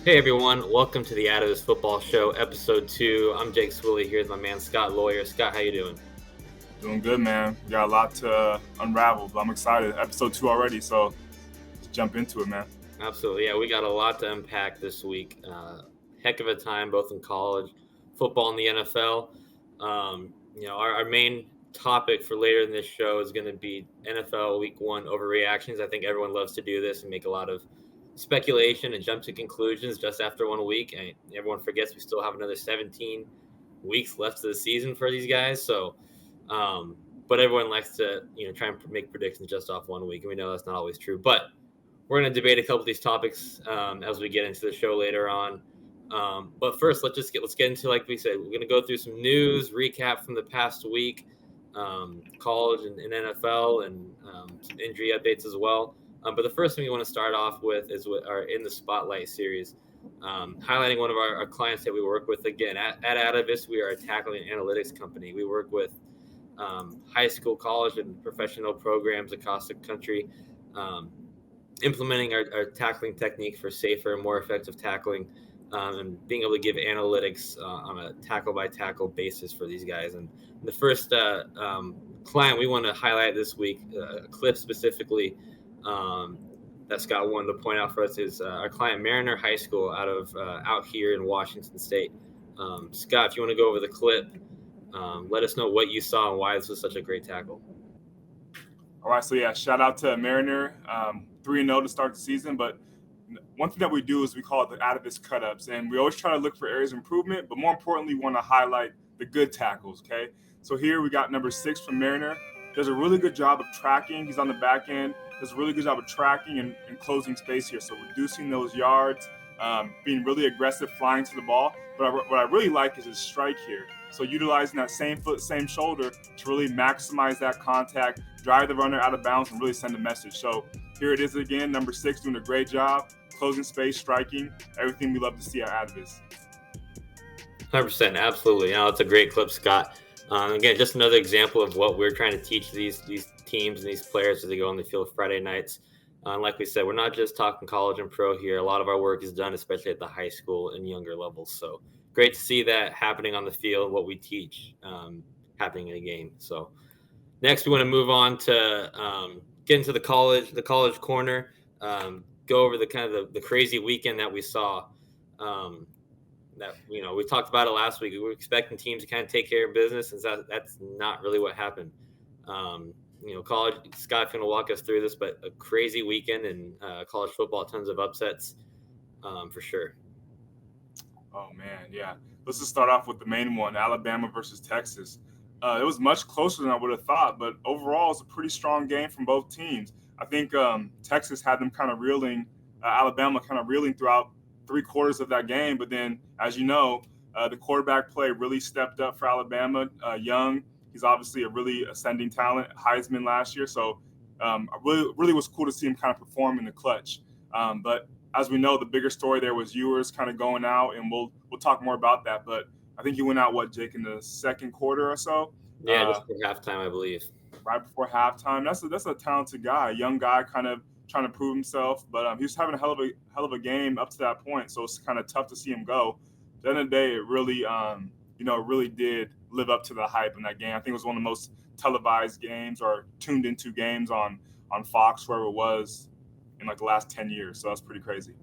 Hey everyone, welcome to the Atavus Football Show, episode 2. I'm Jake Swilly here with my man Scott Lawyer. Scott, how you doing? Doing good, man. We got a lot to unravel, but I'm excited. Episode 2 already, so let's jump into it, man. Absolutely, yeah, we got a lot to unpack this week. Heck of a time, both in college football and the NFL. Our main topic for later in this show is going to be NFL Week 1 overreactions. I think everyone loves to do this and make a lot of speculation and jump to conclusions just after 1 week. And everyone forgets we still have another 17 weeks left of the season for these guys. But everyone likes to try and make predictions just off 1 week, and we know that's not always true. But we're going to debate a couple of these topics as we get into the show later on. But first, let's get into, like we said, we're going to go through some news, recap from the past week, college and NFL, and some injury updates as well. But the first thing we want to start off with is with our In the Spotlight series, highlighting one of our clients that we work with. Again, at Atavus, we are a tackling analytics company. We work with high school, college, and professional programs across the country, implementing our tackling technique for safer and more effective tackling, and being able to give analytics on a tackle-by-tackle basis for these guys. And the first client we want to highlight this week, a clip specifically that Scott wanted to point out for us, is our client Mariner High School out here in Washington State. Scott, if you want to go over the clip, let us know what you saw and why this was such a great tackle. All right, so yeah, shout out to Mariner, 3-0 to start the season. But one thing that we do is we call it the Atavus cut-ups, and we always try to look for areas of improvement, but more importantly, we want to highlight the good tackles, okay? So here we got number 6 from Mariner. Does a really good job of tracking. He's on the back end. Does a really good job of tracking and closing space here, so reducing those yards, being really aggressive, flying to the ball. But what I really like is his strike here. So utilizing that same foot, same shoulder to really maximize that contact, drive the runner out of bounds, and really send a message. So here it is again, number 6 doing a great job, closing space, striking, everything we love to see out of this. 100%, absolutely. It's a great clip, Scott. Again, just another example of what we're trying to teach these teams and these players as they go on the field Friday nights. Like we said, we're not just talking college and pro here. A lot of our work is done, especially at the high school and younger levels. So great to see that happening on the field, what we teach happening in a game. So next, we want to move on to get into the college corner, go over the crazy weekend that we saw. That we talked about it last week. We were expecting teams to kind of take care of business, and that's not really what happened. College, Scott's going to walk us through this, but a crazy weekend in college football, tons of upsets for sure. Oh, man, yeah. Let's just start off with the main one, Alabama versus Texas. It was much closer than I would have thought, but overall, it's a pretty strong game from both teams. I think Texas had them kind of reeling, Alabama kind of reeling throughout 3/4 of that game. But then, as you know, the quarterback play really stepped up for Alabama. Young, he's obviously a really ascending talent, Heisman last year. So really was cool to see him kind of perform in the clutch. But as we know, the bigger story there was Ewers kind of going out, and we'll talk more about that. But I think he went out, Jake, in the second quarter or so? Yeah, just for halftime, I believe. Right before halftime. That's a talented guy, a young guy, kind of trying to prove himself. But he was having a hell of a game up to that point, so it's kind of tough to see him go. At the end of the day, it really, it really did live up to the hype in that game. I think it was one of the most televised games or tuned into games on Fox, wherever it was, in like the last 10 years. So that's pretty crazy.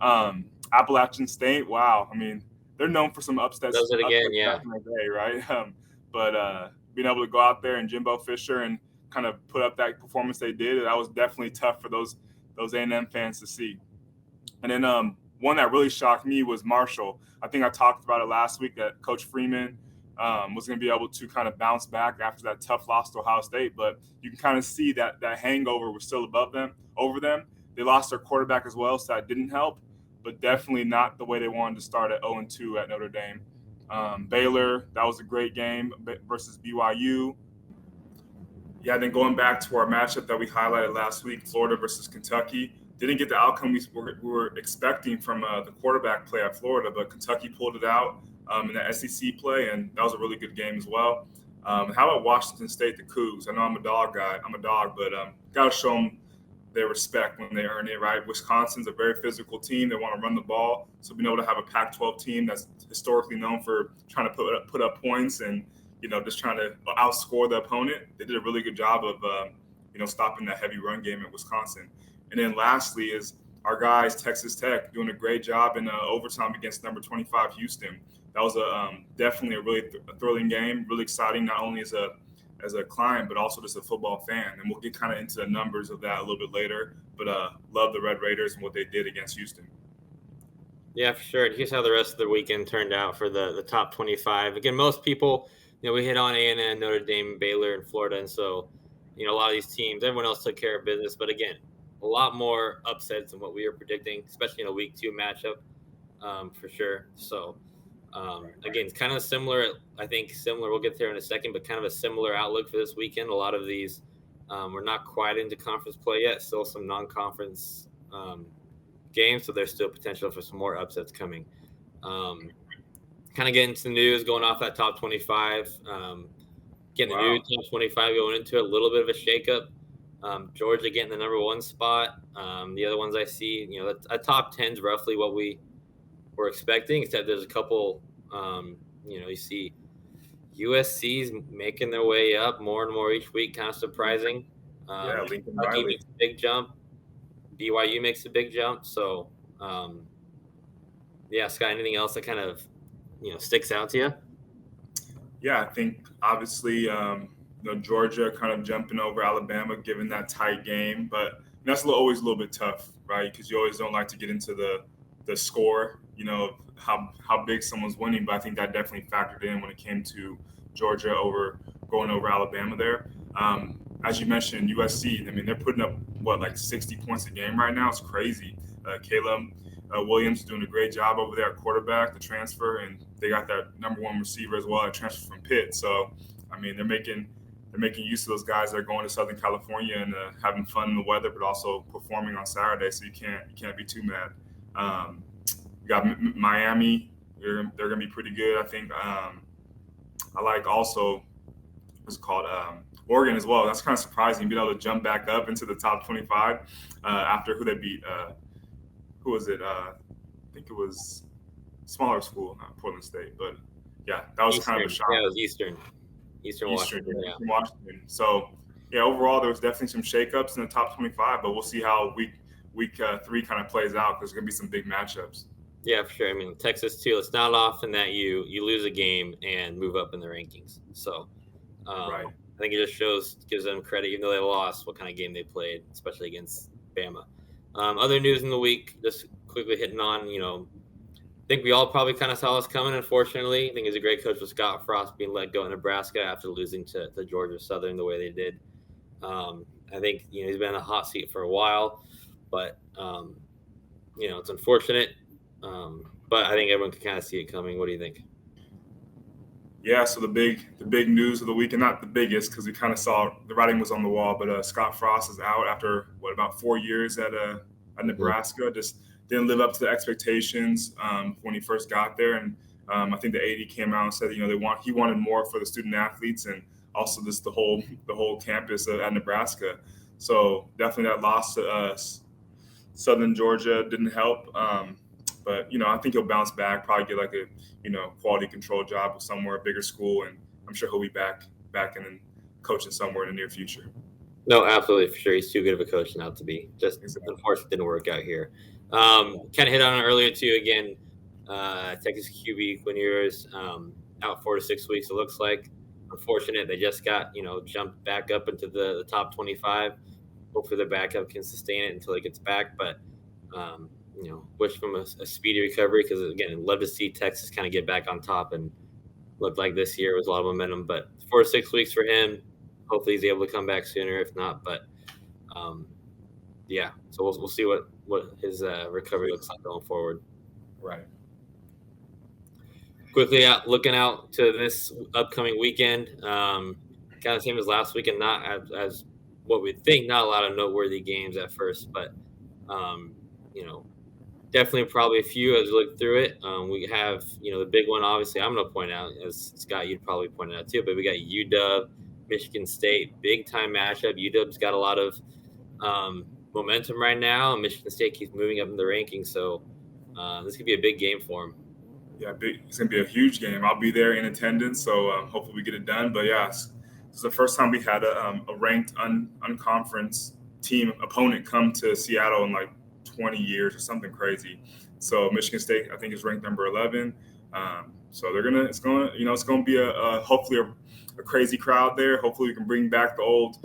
Appalachian State, wow. I mean, they're known for some upsets. Does it again, yeah. Back in the day, right? But being able to go out there and Jimbo Fisher and kind of put up that performance they did, that was definitely tough for those A&M fans to see. And then one that really shocked me was Marshall. I think I talked about it last week that Coach Freeman was going to be able to kind of bounce back after that tough loss to Ohio State. But you can kind of see that hangover was still over them. They lost their quarterback as well, so that didn't help. But definitely not the way they wanted to start at 0-2 at Notre Dame. Baylor, that was a great game versus BYU. Yeah, then going back to our matchup that we highlighted last week, Florida versus Kentucky. Didn't get the outcome we were expecting from the quarterback play at Florida, but Kentucky pulled it out in the SEC play, and that was a really good game as well. How about Washington State, the Cougs? I know I'm a dog guy. I'm a dog, but got to show them their respect when they earn it, right? Wisconsin's a very physical team. They want to run the ball. So being able to have a Pac-12 team that's historically known for trying to put up points and, just trying to outscore the opponent, they did a really good job of, stopping that heavy run game at Wisconsin. And then lastly is our guys, Texas Tech, doing a great job in overtime against number 25 Houston. That was definitely a really thrilling game, really exciting, not only as a client, but also just a football fan. And we'll get kind of into the numbers of that a little bit later. But love the Red Raiders and what they did against Houston. Yeah, for sure. And here's how the rest of the weekend turned out for the top 25. Again, most people, we hit on A&M, Notre Dame, Baylor, and Florida. And so, a lot of these teams, everyone else took care of business. But again, a lot more upsets than what we were predicting, especially in a week 2 matchup, for sure. So, again, it's kind of similar. I think similar. We'll get there in a second, but kind of a similar outlook for this weekend. A lot of these, we're not quite into conference play yet. Still some non-conference games, so there's still potential for some more upsets coming. Kind of getting into the news, going off that top 25. Getting the new top 25 going into a little bit of a shakeup. Georgia getting the number 1 spot. The other ones I see, a top 10 is roughly what we were expecting, except there's a couple, you see USC's making their way up more and more each week, kind of surprising. Lincoln Riley makes a big jump. BYU makes a big jump. So, Scott, anything else that kind of, sticks out to you? Yeah, I think obviously, Georgia kind of jumping over Alabama, given that tight game, but that's always a little bit tough, right? Because you always don't like to get into the score, how big someone's winning. But I think that definitely factored in when it came to Georgia going over Alabama there. As you mentioned, USC, they're putting up, 60 points a game right now? It's crazy. Caleb Williams doing a great job over there at quarterback, the transfer, and they got that number 1 receiver as well, that transfer from Pitt. So, they're making use of those guys that are going to Southern California and having fun in the weather, but also performing on Saturday. So you can't be too mad. You got Miami; they're going to be pretty good, I think. I like also what's it called Oregon as well. That's kind of surprising, being able to jump back up into the top 25 after who they beat. Who was it? I think it was smaller school, not Portland State, but yeah, that was Eastern. Kind of a shock. Yeah, it was Eastern Washington. Yeah. Washington. So, overall, there was definitely some shakeups in the top 25, but we'll see how week 3 kind of plays out, because there's going to be some big matchups. Yeah, for sure. Texas too. It's not often that you lose a game and move up in the rankings. So, right. I think it just gives them credit, even though they lost, what kind of game they played, especially against Bama. Other news in the week, just quickly hitting on, I think we all probably kind of saw this coming, unfortunately. I think he's a great coach with Scott Frost being let go in Nebraska after losing to Georgia Southern the way they did. I think, he's been in a hot seat for a while, but, it's unfortunate. But I think everyone can kind of see it coming. What do you think? Yeah, so the big news of the week, and not the biggest because we kind of saw the writing was on the wall, but Scott Frost is out after about 4 years at Nebraska. Just didn't live up to the expectations when he first got there, and I think the AD came out and said he wanted more for the student athletes and also just the whole campus at Nebraska. So definitely that loss to Southern Georgia didn't help. But, I think he'll bounce back, probably get like a, quality control job with somewhere, a bigger school. And I'm sure he'll be back and coaching somewhere in the near future. No, absolutely, for sure. He's too good of a coach not to be. Just unfortunately didn't work out here. Kind of hit on it earlier too. Again, Texas QB Quinn out 4 to 6 weeks, it looks like. Unfortunate. They just got, jumped back up into the top 25. Hopefully the backup can sustain it until he gets back. But, wish him a speedy recovery, because, again, I'd love to see Texas kind of get back on top and look like this year was a lot of momentum. But 4 to 6 weeks for him. Hopefully he's able to come back sooner, if not. But, so we'll see what his recovery looks like going forward. Right. Quickly looking out to this upcoming weekend, kind of same as last weekend, not as what we'd think, not a lot of noteworthy games at first, but, definitely probably a few as we look through it. We have, the big one, obviously, I'm going to point out, as Scott, you'd probably point it out too, but we got UW, Michigan State, big time matchup. UW's got a lot of momentum right now, and Michigan State keeps moving up in the rankings. So this could be a big game for them. Yeah, it's going to be a huge game. I'll be there in attendance, so hopefully we get it done. But yeah, it's the first time we had a ranked unconference team opponent come to Seattle in like 20 years or something crazy. So Michigan State, I think, is ranked number 11. So it's gonna be hopefully a crazy crowd there. Hopefully we can bring back the old,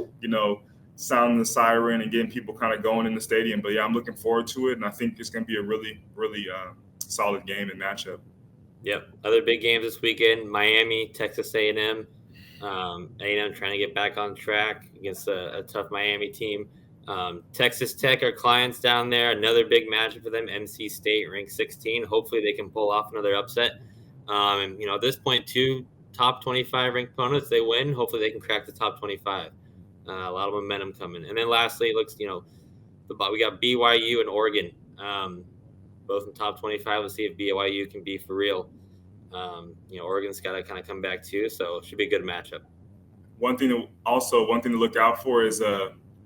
sounding the siren and getting people kind of going in the stadium. But yeah, I'm looking forward to it, and I think it's gonna be a really, really solid game and matchup. Yep. Other big games this weekend: Miami, Texas A&M. A&M trying to get back on track against a tough Miami team. Texas Tech are clients down there. Another big matchup for them. NC State ranked 16. Hopefully they can pull off another upset. And at this point, 2 top 25 ranked opponents. They win. Hopefully they can crack the top 25. A lot of momentum coming. And then lastly, it looks we got BYU and Oregon. Both in top 25. Let's see if BYU can be for real. Oregon's got to kind of come back too, so it should be a good matchup. One thing to look out for is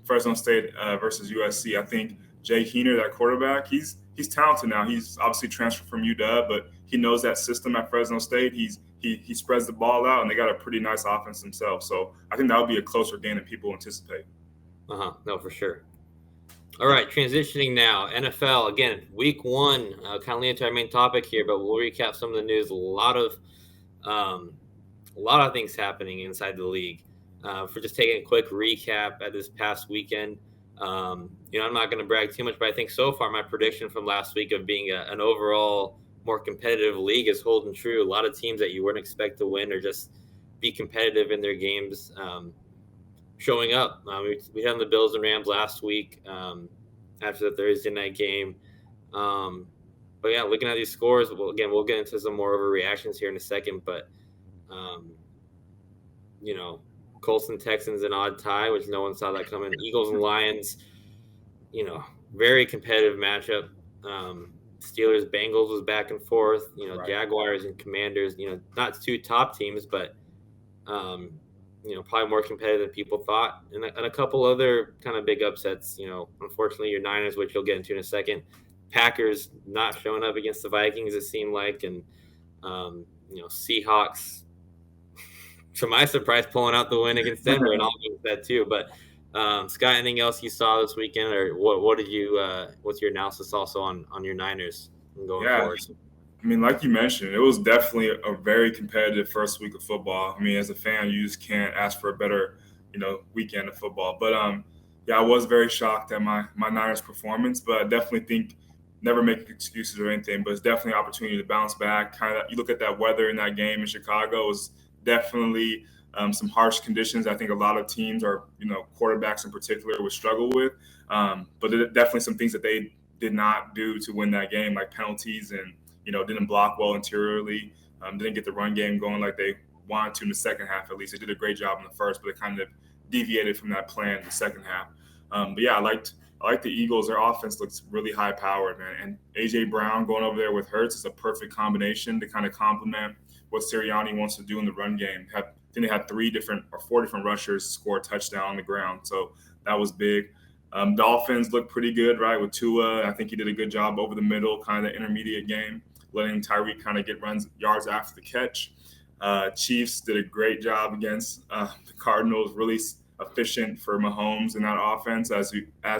Fresno State versus USC. I think Jay Heener, that quarterback, he's talented now. He's obviously transferred from UW, but he knows that system at Fresno State. He spreads the ball out, and they got a pretty nice offense themselves. So I think that'll be a closer game than people anticipate. No, for sure. All right, transitioning now. NFL, again, week 1, kind of leading to our main topic here, but we'll recap some of the news. A lot of things happening inside the league. For just taking a quick recap at this past weekend, I'm not going to brag too much, but I think so far my prediction from last week of being an overall more competitive league is holding true. A lot of teams that you wouldn't expect to win or just be competitive in their games showing up. We had the Bills and Rams last week after the Thursday night game. But yeah, looking at these scores, we'll get into some more overreactions here in a second. But Colts and Texans an odd tie, which no one saw that coming. Eagles and Lions, very competitive matchup. Steelers Bengals was back and forth. Right. Jaguars and Commanders. Not 2 top teams, but probably more competitive than people thought, and a couple other kind of big upsets. Unfortunately, your Niners, which you'll get into in a second, Packers not showing up against the Vikings, it seemed like, and Seahawks, to my surprise, pulling out the win against Denver, and I'll get into that too. But Scott, anything else you saw this weekend, or what did you? What's your analysis also on your Niners going forward? I mean, like you mentioned, it was definitely a very competitive first week of football. I mean, as a fan, you just can't ask for a better, weekend of football. But I was very shocked at my Niners performance. But I definitely think never make excuses or anything. But it's definitely an opportunity to bounce back. Kind of, you look at that weather in that game in Chicago, it was definitely some harsh conditions. I think a lot of teams, or quarterbacks in particular, would struggle with. But there are definitely some things that they did not do to win that game, like penalties and didn't block well interiorly, didn't get the run game going like they wanted to in the second half. At least they did a great job in the first, but they kind of deviated from that plan in the second half. But yeah, I like the Eagles. Their offense looks really high powered, man. And AJ Brown going over there with Hurts is a perfect combination to kind of complement what Sirianni wants to do in the run game. I think they had 4 different rushers score a touchdown on the ground, so that was big. Dolphins look pretty good, right, with Tua. I think he did a good job over the middle, kind of the intermediate game, letting Tyreek kind of get yards after the catch. Chiefs did a great job against the Cardinals, really efficient for Mahomes in that offense, as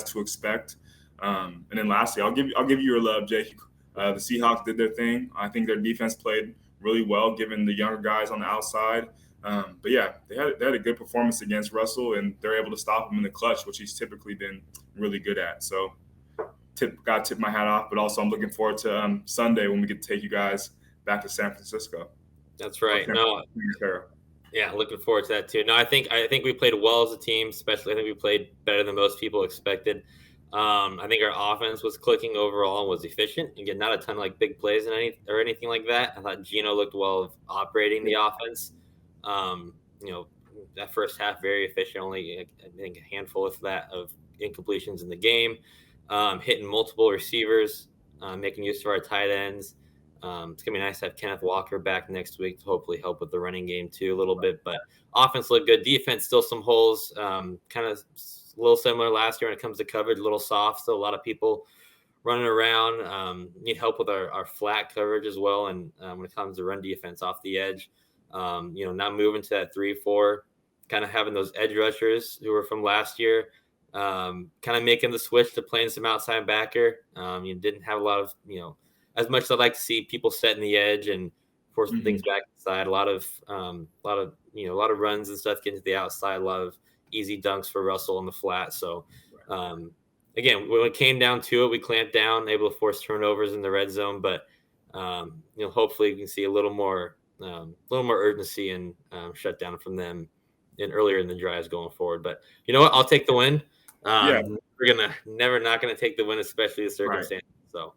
to expect. And then lastly, I'll give you your love, Jake. The Seahawks did their thing. I think their defense played really well, given the younger guys on the outside. But yeah, they had a good performance against Russell, and they're able to stop him in the clutch, which he's typically been really good at. So got to tip my hat off, but also I'm looking forward to Sunday when we get to take you guys back to San Francisco. That's right. Yeah, looking forward to that too. No, I think we played well as a team, especially I think we played better than most people expected. I think our offense was clicking overall and was efficient. Again, not a ton of big plays or anything like that. I thought Geno looked well of operating the offense. That first half very efficient. Only I think a handful of incompletions in the game. Hitting multiple receivers, making use of our tight ends. It's going to be nice to have Kenneth Walker back next week to hopefully help with the running game too a little bit. But offense looked good. Defense, still some holes. Kind of a little similar last year when it comes to coverage, a little soft. So a lot of people running around. Need help with our flat coverage as well. And when it comes to run defense off the edge, not moving to that 3-4, kind of having those edge rushers who were from last year, kind of making the switch to playing some outside backer. You didn't have a lot of, as much as I'd like to see people setting the edge and forcing things back inside. A lot of runs and stuff getting to the outside. A lot of easy dunks for Russell on the flat. So, again, when it came down to it, we clamped down, able to force turnovers in the red zone. But hopefully we can see a little more urgency and shutdown from them earlier in the drives going forward. But you know what? I'll take the win. We're not gonna take the win, especially the circumstances. Right. So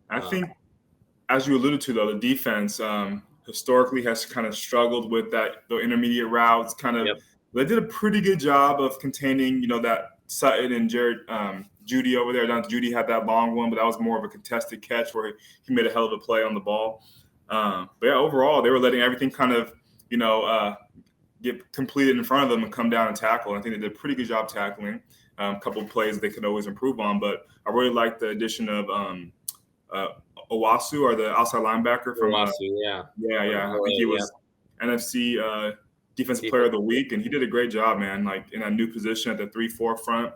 I think, as you alluded to, though, the defense historically has kind of struggled with the intermediate routes. They did a pretty good job of containing, that Sutton and Judy over there. Judy had that long one, but that was more of a contested catch where he made a hell of a play on the ball. But yeah, overall, they were letting everything kind of, get completed in front of them and come down and tackle. And I think they did a pretty good job tackling. A couple of plays they could always improve on, but I really like the addition of Owasu, or the outside linebacker from Owasu, I think he was NFC Defensive Player of the Week, and he did a great job, man. Like in a new position at the 3-4 front,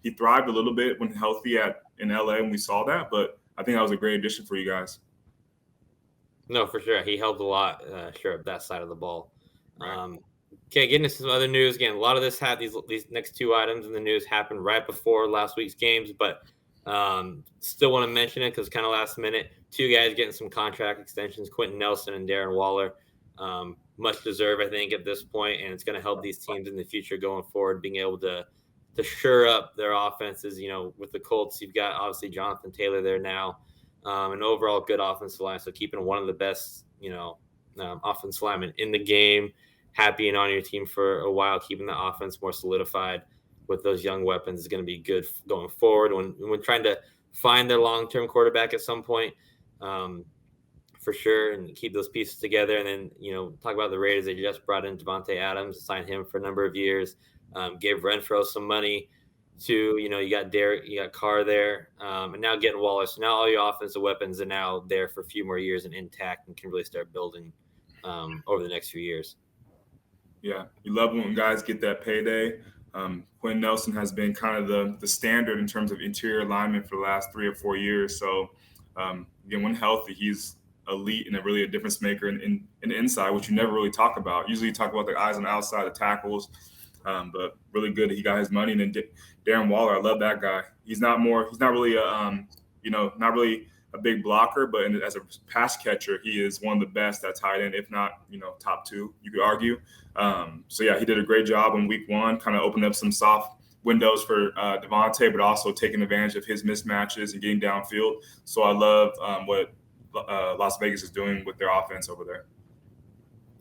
he thrived a little bit when healthy in LA, and we saw that. But I think that was a great addition for you guys. No, for sure, he helped a lot. Sure, up that side of the ball. Okay, getting into some other news. Again, a lot of this had these next two items in the news happened right before last week's games, but still want to mention it because kind of last minute. Two guys getting some contract extensions: Quentin Nelson and Darren Waller. Much deserved, I think, at this point, and it's going to help these teams in the future going forward, being able to shore up their offenses. With the Colts, you've got obviously Jonathan Taylor there now, an overall good offensive line. So keeping one of the best, offensive linemen in the game, happy and on your team for a while, keeping the offense more solidified with those young weapons is going to be good going forward when trying to find their long-term quarterback at some point, for sure, and keep those pieces together. And then, talk about the Raiders. They just brought in Devontae Adams, signed him for a number of years, gave Renfro some money too. You got Derek, you got Carr there, and now getting Waller. So now all your offensive weapons are now there for a few more years and intact and can really start building over the next few years. Yeah, you love when guys get that payday. Quentin Nelson has been kind of the standard in terms of interior alignment for the last 3 or 4 years. So, again, when healthy, he's elite and really a difference maker in the inside, which you never really talk about. Usually you talk about the eyes on the outside, the tackles, but really good that he got his money. And then Darren Waller, I love that guy. He's not really a big blocker, but as a pass catcher, he is one of the best at tight end, if not, top 2, you could argue. So yeah, he did a great job in week 1, kind of opened up some soft windows for Devontae, but also taking advantage of his mismatches and getting downfield. So I love what Las Vegas is doing with their offense over there.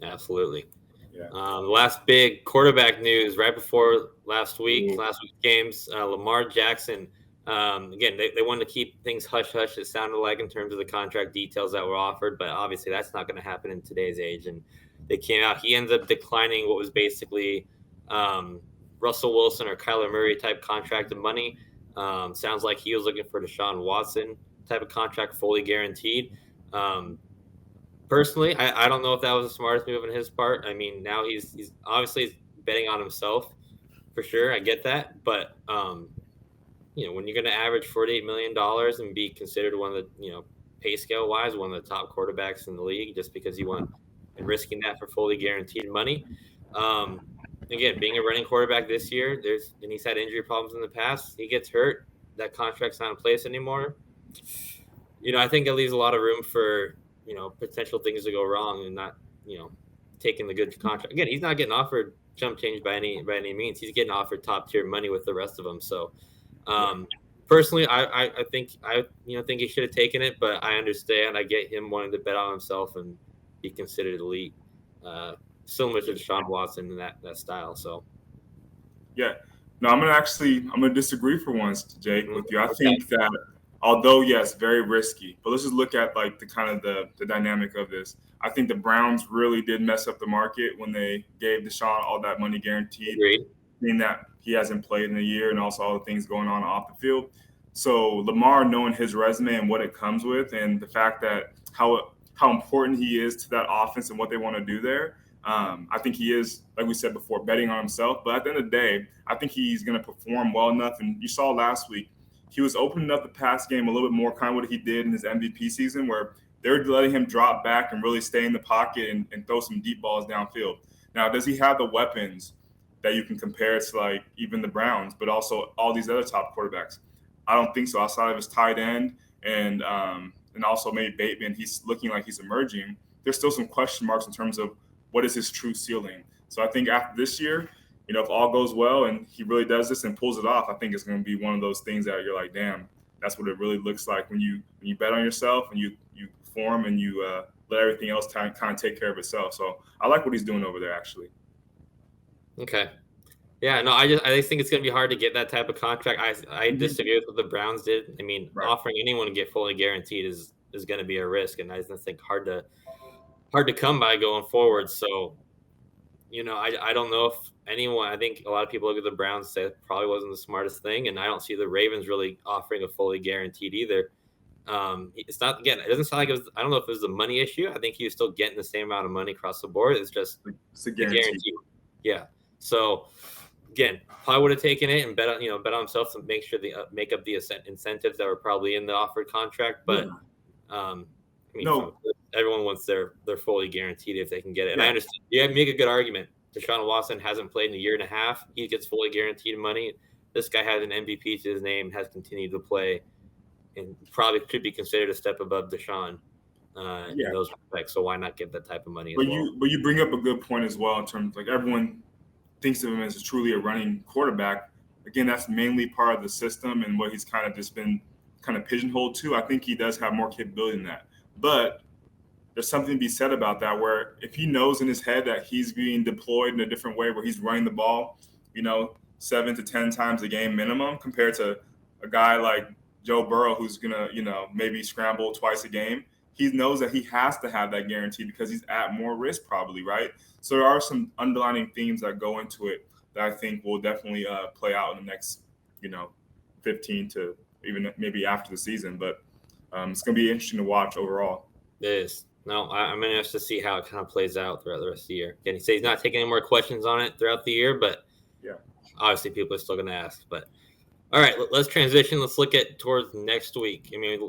Absolutely. Yeah. The last big quarterback news right before last week's games, Lamar Jackson. Again, they wanted to keep things hush-hush, it sounded like, in terms of the contract details that were offered, but obviously that's not going to happen in today's age. And they came out. He ends up declining what was basically Russell Wilson or Kyler Murray type contract of money. Sounds like he was looking for Deshaun Watson type of contract, fully guaranteed. Personally, I don't know if that was the smartest move on his part. I mean, now he's obviously betting on himself for sure. I get that, but when you're going to average $48 million and be considered one of the, pay scale wise, one of the top quarterbacks in the league, just because you want and risking that for fully guaranteed money. Again, being a running quarterback this year, and he's had injury problems in the past. He gets hurt, that contract's not in place anymore. I think it leaves a lot of room for, potential things to go wrong and not, taking the good contract. Again, he's not getting offered chump change by any means. He's getting offered top tier money with the rest of them. So, personally, I think he should have taken it, but I understand. I get him wanting to bet on himself and be considered elite, similar to Deshaun Watson in that style. So, yeah, no, I'm gonna disagree for once, Jake, with you. I think that Although, yes, very risky. But let's just look at like the kind of the dynamic of this. I think the Browns really did mess up the market when they gave Deshaun all that money guaranteed, Agreed. meaning that he hasn't played in a year and also all the things going on off the field. So Lamar, knowing his resume and what it comes with, and the fact that how important he is to that offense and what they want to do there, I think he is, like we said before, betting on himself. But at the end of the day, I think he's going to perform well enough. And you saw last week, he was opening up the pass game a little bit more, kind of what he did in his MVP season, where they're letting him drop back and really stay in the pocket and throw some deep balls downfield. Now, does he have the weapons that you can compare to like even the Browns, but also all these other top quarterbacks? I don't think so. Outside of his tight end and also maybe Bateman, he's looking like he's emerging. There's still some question marks in terms of what is his true ceiling. So I think after this year, if all goes well and he really does this and pulls it off, I think it's going to be one of those things that you're like, damn, that's what it really looks like when you bet on yourself and you perform and you let everything else kind of take care of itself. So I like what he's doing over there, actually. Okay. Yeah, no, I just think it's going to be hard to get that type of contract. I disagree with what the Browns did. I mean, offering anyone to get fully guaranteed is going to be a risk, and I just think hard to come by going forward. So, I don't know if anyone. I think a lot of people look at the Browns and say it probably wasn't the smartest thing, and I don't see the Ravens really offering a fully guaranteed either. It's not, again, it doesn't sound like it was. I don't know if it was a money issue. I think he was still getting the same amount of money across the board. It's just a guarantee. Yeah. So. Again, probably would have taken it and bet on himself to make sure they make up the incentives that were probably in the offered contract. But everyone wants their fully guaranteed if they can get it. And I understand. You make a good argument. Deshaun Watson hasn't played in a year and a half. He gets fully guaranteed money. This guy has an MVP to his name, has continued to play, and probably could be considered a step above Deshaun in those respects. So why not give that type of money as well? But you bring up a good point as well in terms of like everyone thinks of him as truly a running quarterback. Again, that's mainly part of the system and what he's kind of just been kind of pigeonholed to. I think he does have more capability than that. But there's something to be said about that, where if he knows in his head that he's being deployed in a different way, where he's running the ball, 7 to 10 times a game minimum, compared to a guy like Joe Burrow, who's going to, maybe scramble twice a game, he knows that he has to have that guarantee because he's at more risk probably, right? So there are some underlying themes that go into it that I think will definitely play out in the next, 15 to even maybe after the season. But it's going to be interesting to watch overall. It is. No, I'm interested to see how it kind of plays out throughout the rest of the year. Again, he says he's not taking any more questions on it throughout the year, but obviously people are still going to ask. But all right, let's transition. Let's look at towards next week. I mean,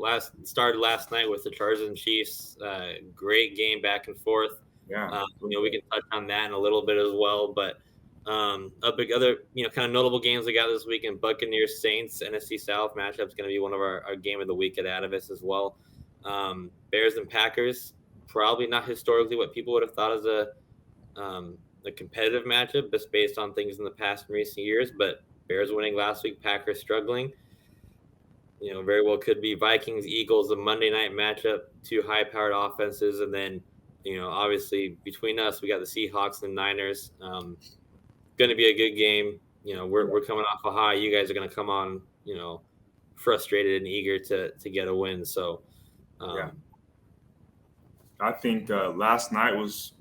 started last night with the Chargers and Chiefs. Great game back and forth. Yeah. We can touch on that in a little bit as well. But other kind of notable games we got this weekend: Buccaneers Saints NFC South matchup is going to be one of our game of the week at Atavus as well. Bears and Packers, probably not historically what people would have thought as a competitive matchup, just based on things in the past in recent years, but. Bears winning last week, Packers struggling. Very well could be Vikings, Eagles, a Monday night matchup, two high-powered offenses, and then, obviously between us, we got the Seahawks and the Niners. Going to be a good game. We're coming off a high. You guys are going to come on, frustrated and eager to get a win. So, I think last night was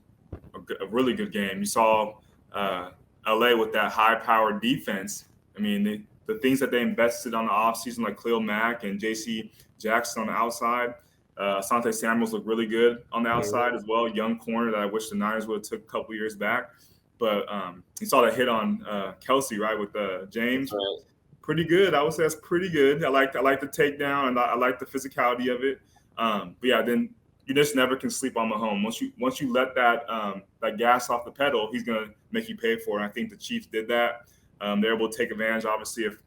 a really good game. You saw LA with that high-powered defense. I mean, the things that they invested on the offseason, like Khalil Mack and J.C. Jackson on the outside. Asante Samuels looked really good on the outside as well. Young corner that I wish the Niners would have took a couple years back. But you saw the hit on Kelsey, right, with James. Right. Pretty good. I would say that's pretty good. I like the takedown, and I like the physicality of it. But yeah, then you just never can sleep on Mahomes. Once you let that gas off the pedal, he's gonna make you pay for it. And I think the Chiefs did that. They're able to take advantage, obviously, of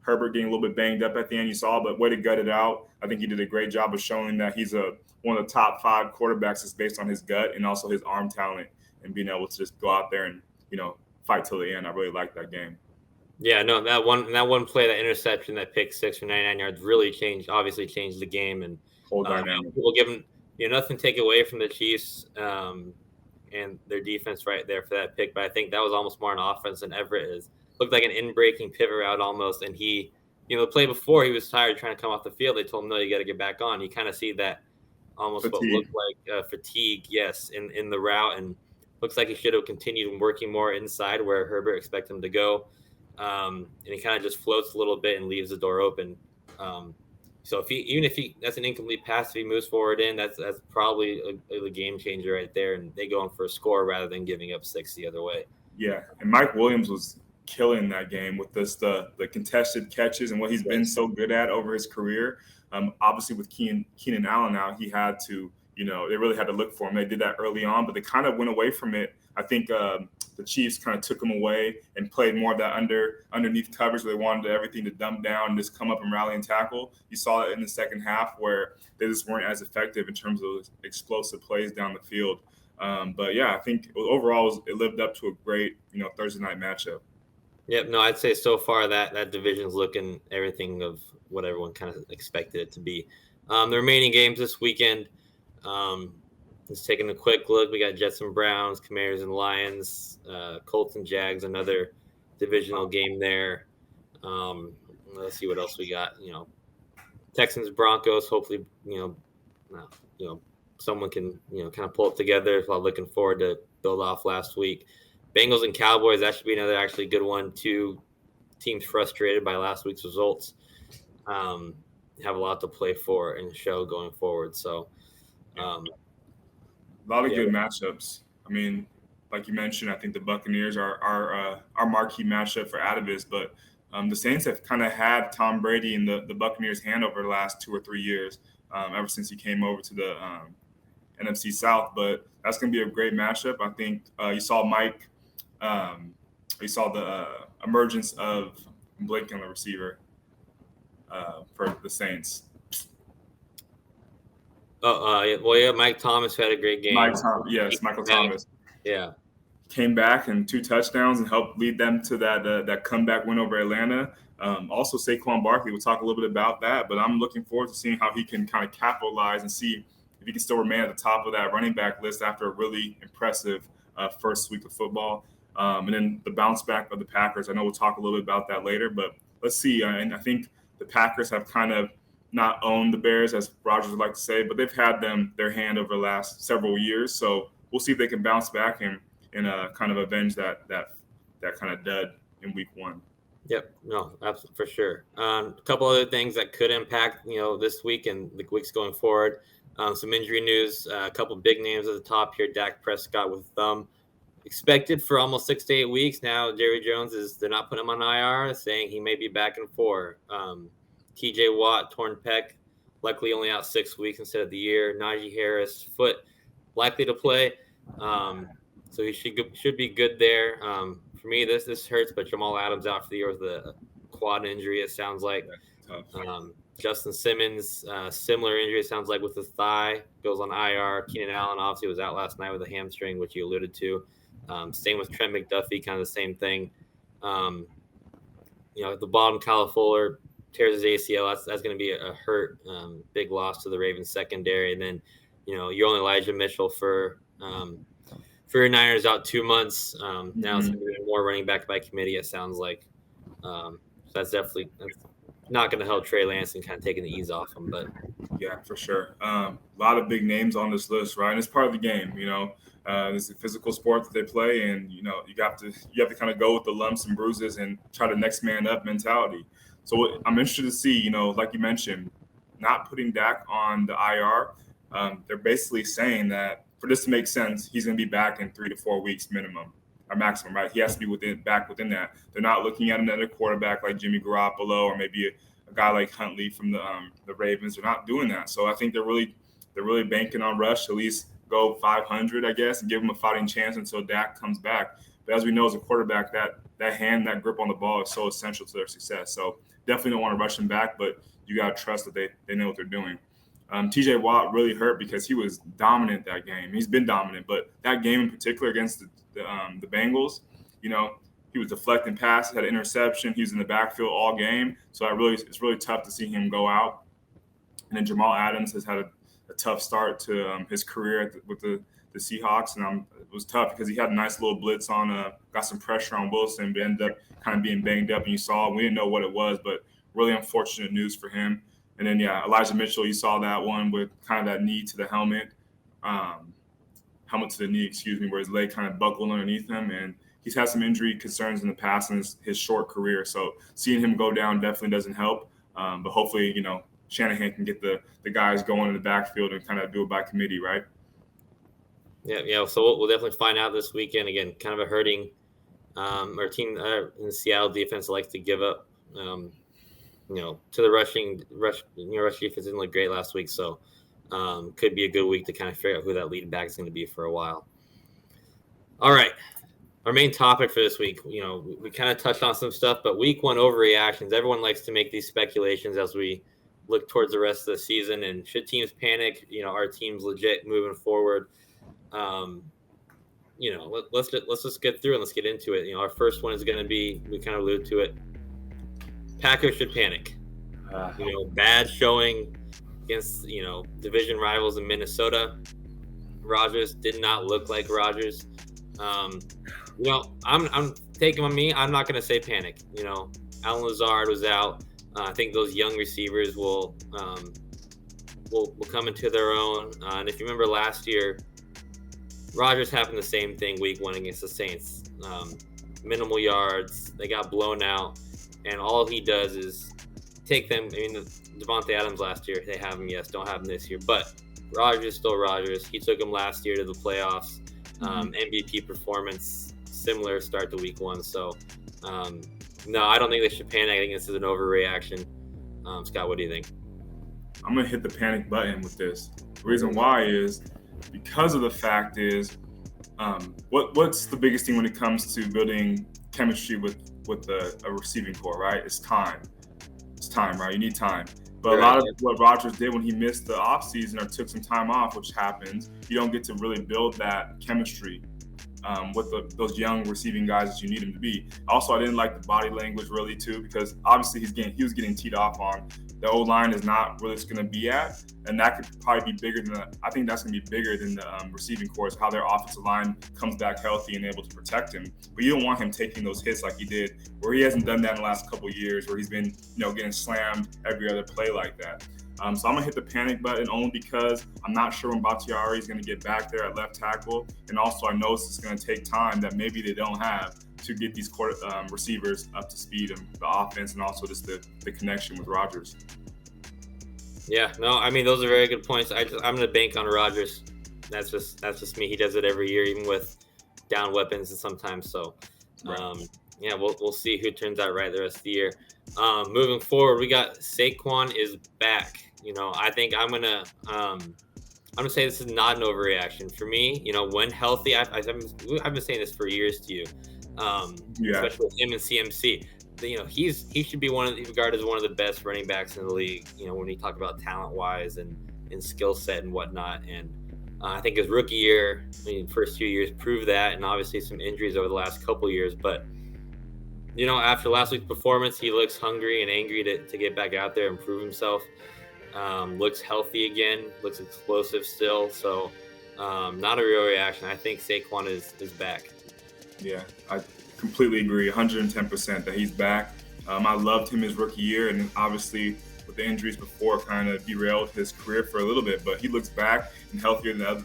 Herbert getting a little bit banged up at the end. You saw, but way to gut it out. I think he did a great job of showing that he's one of the top 5 quarterbacks that's based on his gut and also his arm talent and being able to just go out there and fight till the end. I really like that game. Yeah, no, that one play, that interception, that pick six for 99 yards really changed the game, and whole dynamic. People give them nothing to take away from the Chiefs and their defense right there for that pick, but I think that was almost more an offense than Everett is. Looked like an in-breaking pivot route almost, and he the play before he was tired trying to come off the field. They told him, no, you got to get back on. You kind of see that almost what Fatigue. looked like fatigue, yes, in the route, and looks like he should have continued working more inside where Herbert expected him to go. And he kind of just floats a little bit and leaves the door open. So even if that's an incomplete pass, if he moves forward that's probably a game changer right there, and they go in for a score rather than giving up 6 the other way. Yeah, and Mike Williams was killing that game with the contested catches and what he's been so good at over his career. Obviously, with Keenan Allen out, he had to, they really had to look for him. They did that early on, but they kind of went away from it. I think the Chiefs kind of took him away and played more of that underneath coverage where they wanted everything to dump down and just come up and rally and tackle. You saw it in the second half where they just weren't as effective in terms of explosive plays down the field. But yeah, I think overall it lived up to a great, Thursday night matchup. Yep. No, I'd say so far that division's looking everything of what everyone kind of expected it to be. The remaining games this weekend, just taking a quick look, we got Jets and Browns, Commanders and Lions, Colts and Jags, another divisional game there. Let's see what else we got. Texans, Broncos. Hopefully, someone can kind of pull it together. So I'm looking forward to build off last week. Bengals and Cowboys. That should be another actually good one. Two teams frustrated by last week's results. Have a lot to play for and show going forward. So. A lot of good matchups. I mean, like you mentioned, I think the Buccaneers are our marquee matchup for Atavus, but the Saints have kind of had Tom Brady in the Buccaneers' hand over the last 2 or 3 years, ever since he came over to the NFC South. But that's going to be a great matchup. I think you saw Mike. You saw the emergence of Blake on the receiver for the Saints. Mike Thomas had a great game. Michael Thomas. Yeah. Came back and 2 touchdowns and helped lead them to that comeback win over Atlanta. Also, Saquon Barkley, we'll talk a little bit about that, but I'm looking forward to seeing how he can kind of capitalize and see if he can still remain at the top of that running back list after a really impressive first week of football. And then the bounce back of the Packers. I know we'll talk a little bit about that later, but let's see. And I think the Packers have kind of not owned the Bears, as Rodgers would like to say, but they've had their hand over the last several years. So we'll see if they can bounce back and kind of avenge that kind of dud in week 1. Yep. No, absolutely, for sure. A couple other things that could impact, this week and the weeks going forward. Some injury news, a couple big names at the top here. Dak Prescott with thumb expected for almost 6 to 8 weeks. Now, Jerry Jones they're not putting him on IR, saying he may be back in 4. TJ Watt, torn pec, likely only out 6 weeks instead of the year. Najee Harris, foot, likely to play. So he should be good there. For me, this hurts, but Jamal Adams out for the year with a quad injury, it sounds like. Justin Simmons, similar injury, it sounds like, with his thigh, goes on IR. Keenan Allen obviously was out last night with a hamstring, which you alluded to. Same with Trent McDuffie, kind of the same thing. The bottom, Kyle Fuller tears his ACL. That's going to be a hurt, big loss to the Ravens secondary. And then, your only Elijah Mitchell for your Niners out 2 months. Now it's going to be more running back by committee, it sounds like. So that's not going to help Trey Lance and kind of taking the ease off him. But yeah, for sure. A lot of big names on this list, right? And it's part of the game, It's a physical sport that they play, and you have to kind of go with the lumps and bruises and try to next man up mentality. So I'm interested to see, like you mentioned, not putting Dak on the IR. They're basically saying that for this to make sense, he's going to be back in 3 to 4 weeks minimum or maximum, right? He has to be back within that. They're not looking at another quarterback like Jimmy Garoppolo or maybe a guy like Huntley from the Ravens. They're not doing that. So I think they're really banking on Rush to at least go 500, I guess, and give him a fighting chance until Dak comes back. But as we know, as a quarterback, that hand, that grip on the ball is so essential to their success. So definitely don't want to rush him back, but you got to trust that they know what they're doing. TJ Watt really hurt because he was dominant that game. He's been dominant, but that game in particular against the Bengals, he was deflecting passes, had an interception. He was in the backfield all game. So it's really tough to see him go out. And then Jamal Adams has had a tough start to his career with the Seahawks, and it was tough because he had a nice little blitz on, got some pressure on Wilson, but ended up kind of being banged up. And we didn't know what it was, but really unfortunate news for him. And then, Elijah Mitchell, you saw that one with kind of that knee to the helmet to the knee, where his leg kind of buckled underneath him. And he's had some injury concerns in the past in his short career. So seeing him go down definitely doesn't help. But hopefully, Shanahan can get the guys going in the backfield and kind of do it by committee, right? Yeah. So we'll definitely find out this weekend. Again, kind of a hurting our team in Seattle defense likes to give up, to the rush defense didn't look great last week. So could be a good week to kind of figure out who that lead back is going to be for a while. All right. Our main topic for this week, we kind of touched on some stuff, but week 1 overreactions. Everyone likes to make these speculations as we look towards the rest of the season. And should teams panic? Our team's legit moving forward. Let's just get through and let's get into it. Our first one is going to be, we kind of alluded to it, Packers should panic. Bad showing against division rivals in Minnesota. Rodgers did not look like Rodgers. I'm taking on me. I'm not going to say panic. Alan Lazard was out. I think those young receivers will come into their own. And if you remember last year, Rodgers happened the same thing week 1 against the Saints. Minimal yards. They got blown out. And all he does is take them. Devontae Adams last year, they have him, yes, don't have him this year. But Rodgers is still Rodgers. He took him last year to the playoffs. MVP performance, similar start to week 1. So, no, I don't think they should panic. I think this is an overreaction. Scott, what do you think? I'm going to hit the panic button with this. The reason why is because of the fact is what's the biggest thing when it comes to building chemistry with a receiving core, right? It's time. It's time, right? You need time. But a lot of what Rodgers did when he missed the offseason or took some time off, which happens, you don't get to really build that chemistry with those young receiving guys that you need him to be. Also, I didn't like the body language really too, because obviously he was getting teed off on. The O-line is not where it's going to be at, and that could probably be bigger than I think that's going to be bigger than the receiving corps, how their offensive line comes back healthy and able to protect him. But you don't want him taking those hits like he did, where he hasn't done that in the last couple of years, where he's been getting slammed every other play like that. So I'm going to hit the panic button only because I'm not sure when Bakhtiari is going to get back there at left tackle. And also I know it's going to take time that maybe they don't have to get these receivers up to speed and the offense and also just the connection with Rodgers. Yeah, no, those are very good points. I'm going to bank on Rodgers. That's just me. He does it every year, even with down weapons and sometimes. So, we'll see who turns out right the rest of the year. Moving forward, we got Saquon is back. I think I'm gonna say this is not an overreaction for me. When healthy, I've been saying this for years to you, especially with him and CMC. He should be regarded as one of the best running backs in the league. When you talk about talent wise and skill set and whatnot. And I think his rookie year, first few years proved that, and obviously some injuries over the last couple years, but. After last week's performance, he looks hungry and angry to get back out there and prove himself. Looks healthy again, looks explosive still. So not a real reaction. I think Saquon is back. Yeah, I completely agree, 110% that he's back. I loved him his rookie year, and obviously with the injuries before kind of derailed his career for a little bit. But he looks back and healthier than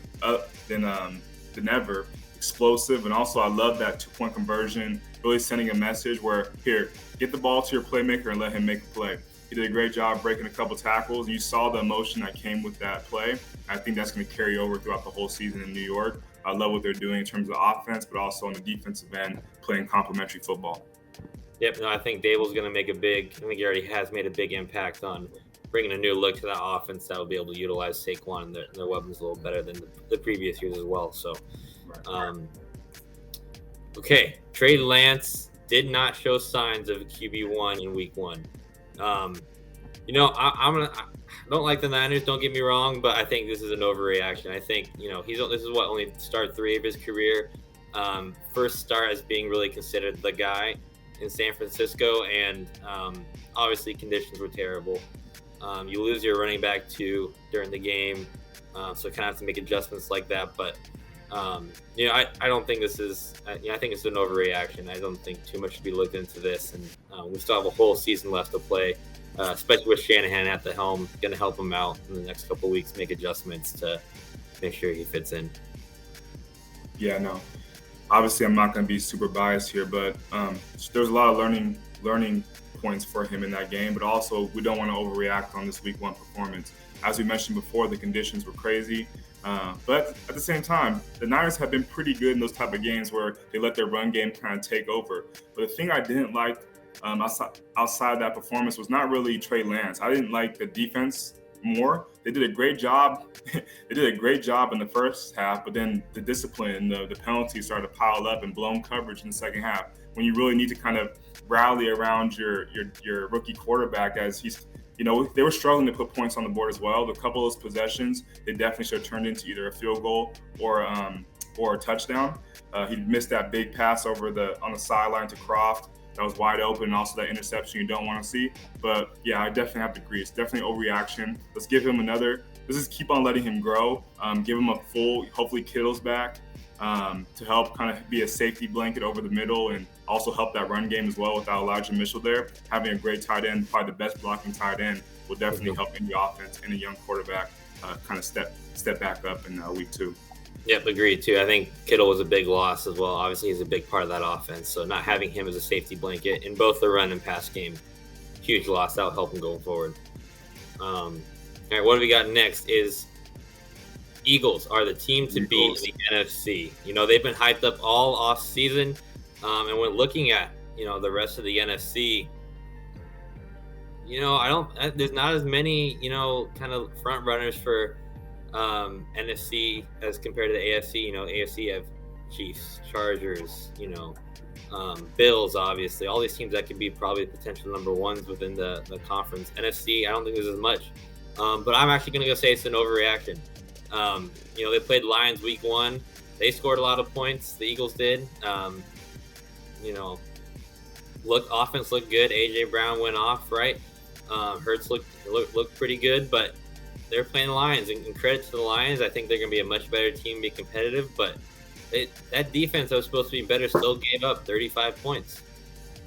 ever. Explosive, and also I love that 2-point conversion, really sending a message where, here, get the ball to your playmaker and let him make a play. He did a great job breaking a couple tackles. You saw the emotion that came with that play. I think that's going to carry over throughout the whole season in New York. I love what they're doing in terms of offense, but also on the defensive end, playing complementary football. Yep, no, I think Dable's going to make I think he already has made a big impact on bringing a new look to that offense that will be able to utilize Saquon and their weapons a little better than the previous years as well. So, okay, Trey Lance did not show signs of QB1 in week 1. I don't like the Niners, don't get me wrong, but I think this is an overreaction. I think, this is only start 3 of his career. First start as being really considered the guy in San Francisco, and obviously conditions were terrible. You lose your running back too during the game, so kind of have to make adjustments like that. But I don't think this is. I think it's an overreaction. I don't think too much should be looked into this, and we still have a whole season left to play. especially with Shanahan at the helm, going to help him out in the next couple of weeks, make adjustments to make sure he fits in. Yeah, no. Obviously, I'm not going to be super biased here, but there's a lot of learning points for him in that game. But also, we don't want to overreact on this Week 1 performance. As we mentioned before, the conditions were crazy. But at the same time, the Niners have been pretty good in those type of games where they let their run game kind of take over. But the thing I didn't like outside of that performance was not really Trey Lance. I didn't like the defense more. They did a great job. They did a great job in the first half, but then the discipline, the penalties started to pile up and blown coverage in the second half. When you really need to kind of rally around your rookie quarterback, as he's, they were struggling to put points on the board as well. A couple of those possessions, they definitely should have turned into either a field goal or a touchdown. He missed that big pass on the sideline to Croft. That was wide open, and also that interception you don't want to see. But yeah, I definitely have to agree. It's definitely overreaction. Let's give him let's just keep on letting him grow. Give him a full, hopefully Kittle's back to help kind of be a safety blanket over the middle and also help that run game as well without Elijah Mitchell there. Having a great tight end, probably the best blocking tight end, will definitely help in the offense and a young quarterback kind of step back up in Week 2. Yep, agreed too. I think Kittle was a big loss as well. Obviously, he's a big part of that offense. So not having him as a safety blanket in both the run and pass game, huge loss. That'll help him going forward. All right, what do we got next is Eagles are the team to beat in the NFC. They've been hyped up all off season. And when looking at, the rest of the NFC, there's not as many, kind of front runners for NFC as compared to the AFC. AFC have Chiefs, Chargers, Bills, obviously. All these teams that could be probably potential number ones within the conference. NFC, I don't think there's as much. But I'm actually going to go say it's an overreaction. They played Lions Week 1. They scored a lot of points. The Eagles did. Offense looked good. A.J. Brown went off, right? Hurts looked pretty good, but they're playing the Lions, and credit to the Lions. I think they're going to be a much better team, be competitive, but that defense that was supposed to be better still gave up 35 points.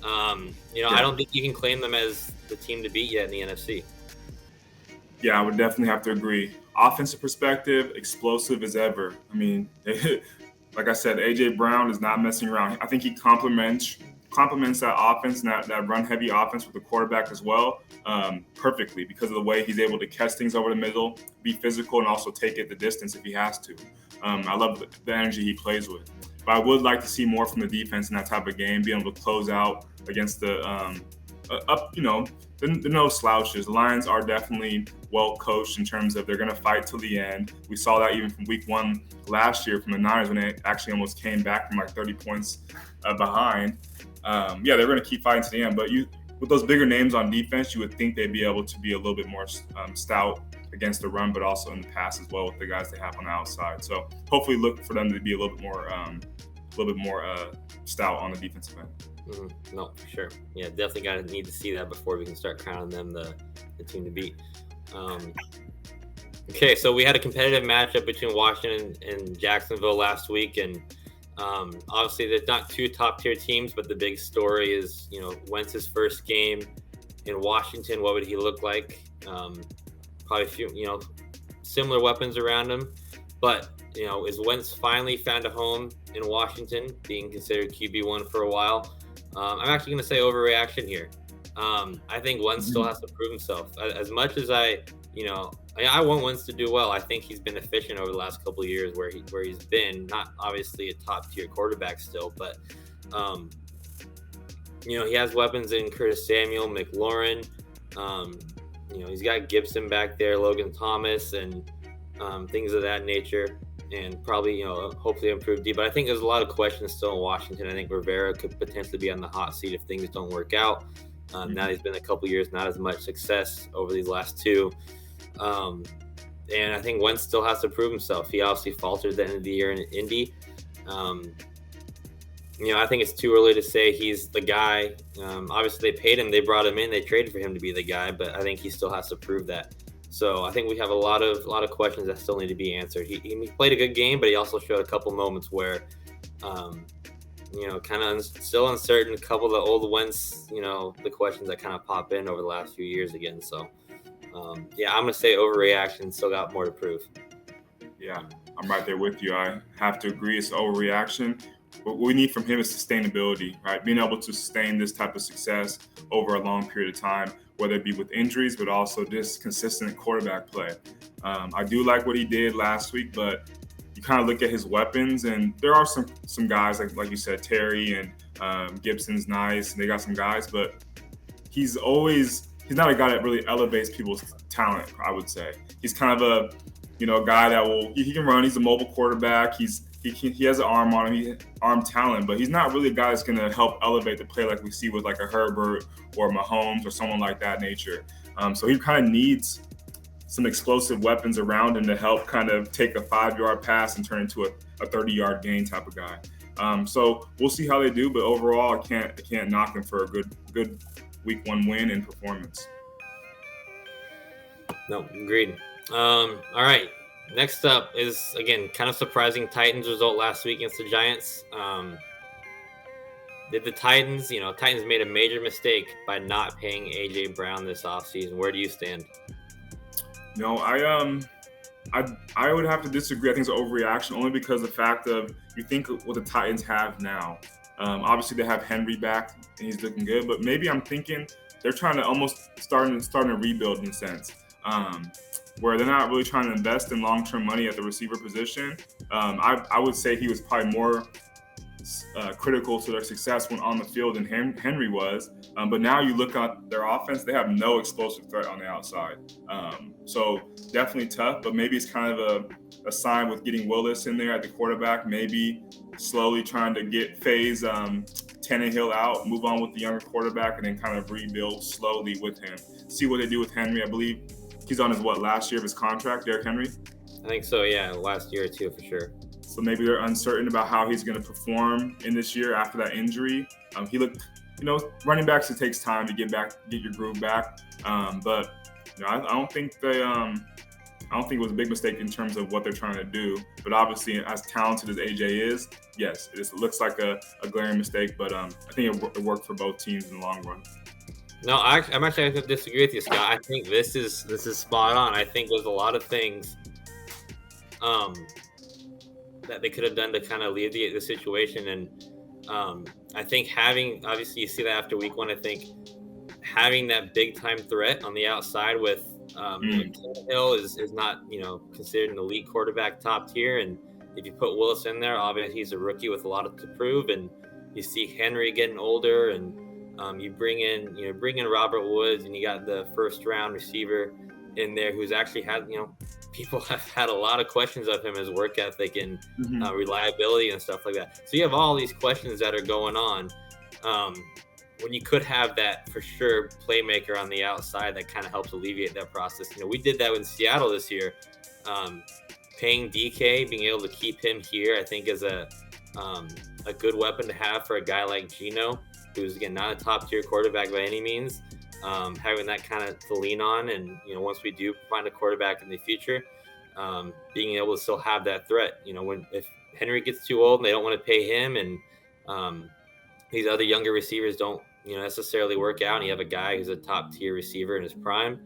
I don't think you can claim them as the team to beat yet in the NFC. Yeah, I would definitely have to agree. Offensive perspective, explosive as ever. I mean, like I said, A.J. Brown is not messing around. I think he complements that offense and that run-heavy offense with the quarterback as well perfectly because of the way he's able to catch things over the middle, be physical, and also take it the distance if he has to. I love the energy he plays with. But I would like to see more from the defense in that type of game, being able to close out against the they're no slouches. The Lions are definitely well coached in terms of they're going to fight till the end. We saw that even from Week 1 last year from the Niners when they actually almost came back from like 30 points behind. They're going to keep fighting to the end. But with those bigger names on defense, you would think they'd be able to be a little bit more stout against the run, but also in the pass as well with the guys they have on the outside. So hopefully look for them to be a little bit more stout on the defensive end. Mm-hmm. No, for sure. Yeah, definitely need to see that before we can start crowning them the team to beat. Okay, so we had a competitive matchup between Washington and Jacksonville last week, and obviously there's not two top-tier teams, but the big story is, Wentz's first game in Washington. What would he look like? Probably a few, similar weapons around him, but is Wentz finally found a home in Washington, being considered QB1 for a while? I'm actually going to say overreaction here. I think Wentz still has to prove himself. As much as I want Wentz to do well. I think he's been efficient over the last couple of years where he's been, not obviously a top-tier quarterback still, but he has weapons in Curtis Samuel, McLaurin. He's got Gibson back there, Logan Thomas, and things of that nature. And probably, hopefully improve D. But I think there's a lot of questions still in Washington. I think Rivera could potentially be on the hot seat if things don't work out. Now he's been a couple years, not as much success over these last two. And I think Wentz still has to prove himself. He obviously faltered at the end of the year in Indy. I think it's too early to say he's the guy. Obviously, they paid him. They brought him in. They traded for him to be the guy. But I think he still has to prove that. So I think we have a lot of questions that still need to be answered. He played a good game, but he also showed a couple moments where, kind of still uncertain. A couple of the old Wentz, the questions that kind of pop in over the last few years again. So, I'm going to say overreaction. Still got more to prove. Yeah, I'm right there with you. I have to agree. It's overreaction. What we need from him is sustainability, right? Being able to sustain this type of success over a long period of time, whether it be with injuries, but also just consistent quarterback play. I do like what he did last week, but you kind of look at his weapons, and there are some guys like you said, Terry and Gibson's nice, and they got some guys, but he's not a guy that really elevates people's talent. I would say he's kind of a guy that he can run. He's a mobile quarterback. He has an arm on him. He arm talent, but he's not really a guy that's going to help elevate the play like we see with like a Herbert or Mahomes or someone like that nature. So he kind of needs some explosive weapons around him to help kind of take a 5-yard pass and turn into a 30-yard gain type of guy. So we'll see how they do, but overall, I can't knock him for a good week 1 win and performance. No, agreed. All right. Next up is, again, kind of surprising Titans result last week against the Giants. Did the Titans made a major mistake by not paying A.J. Brown this offseason. Where do you stand? No, I would have to disagree. I think it's an overreaction only because the fact of you think what the Titans have now. Obviously, they have Henry back, and he's looking good. But maybe I'm thinking they're trying to almost starting to rebuild in a sense. Where they're not really trying to invest in long-term money at the receiver position. I would say he was probably more critical to their success when on the field than Henry was. But now you look at their offense, they have no explosive threat on the outside. So definitely tough, but maybe it's kind of a sign with getting Willis in there at the quarterback, maybe slowly trying to phase Tannehill out, move on with the younger quarterback, and then kind of rebuild slowly with him. See what they do with Henry. I believe he's on his last year of his contract, Derrick Henry? I think so, yeah, last year or two for sure. So maybe they're uncertain about how he's going to perform in this year after that injury. He looked, running backs, it takes time to get your groove back. But I don't think it was a big mistake in terms of what they're trying to do. But obviously, as talented as AJ is, yes, it looks like a glaring mistake. But I think it worked for both teams in the long run. No, I'm actually going to disagree with you, Scott. I think this is spot on. I think there's a lot of things that they could have done to kind of alleviate the situation. And I think obviously you see that after week 1, I think having that big time threat on the outside with Tannehill is not, considered an elite quarterback top tier. And if you put Willis in there, obviously he's a rookie with a lot to prove. And you see Henry getting older, and you bring in Robert Woods, and you got the first round receiver in there who's actually had, people have had a lot of questions of him, his work ethic and reliability and stuff like that. So you have all these questions that are going on when you could have that for sure playmaker on the outside that kind of helps alleviate that process. We did that in Seattle this year. Paying DK, being able to keep him here, I think is a good weapon to have for a guy like Geno, who's, again, not a top-tier quarterback by any means, having that kind of to lean on. And, once we do find a quarterback in the future, being able to still have that threat. If Henry gets too old and they don't want to pay him, and these other younger receivers don't, necessarily work out, and you have a guy who's a top-tier receiver in his prime,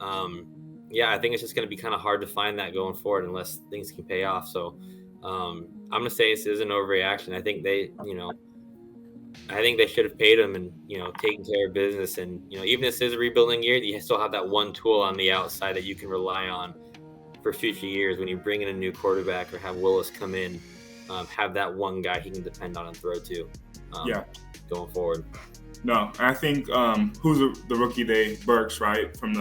I think it's just going to be kind of hard to find that going forward unless things can pay off. So I'm going to say this is an overreaction. I think they should have paid him and, taken care of business. And, even if this is a rebuilding year, you still have that one tool on the outside that you can rely on for future years when you bring in a new quarterback or have Willis come in, have that one guy he can depend on and throw to going forward. No, I think who's the rookie Burks, right? From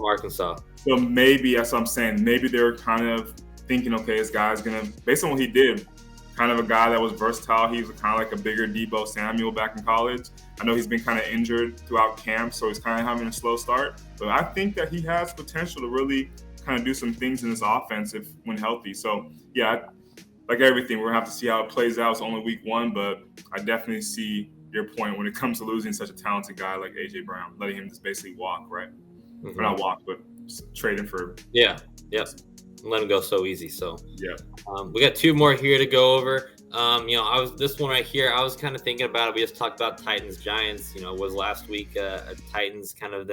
Arkansas. So maybe that's what I'm saying. Maybe they're kind of thinking, okay, this guy's going to, based on what he did, kind of a guy that was versatile. He was kind of like a bigger Deebo Samuel back in college. I know he's been kind of injured throughout camp, so he's kind of having a slow start. But I think that he has potential to really kind of do some things in this offense when healthy. So, like everything, we're going to have to see how it plays out. It's only week 1, but I definitely see your point when it comes to losing such a talented guy like A.J. Brown, letting him just basically walk, right? Or not walk, but trade him for... Yeah. Let him go so easy. So we got 2 more here to go over. This one right here. I was kind of thinking about it. We just talked about Titans Giants. Was last week a Titans kind of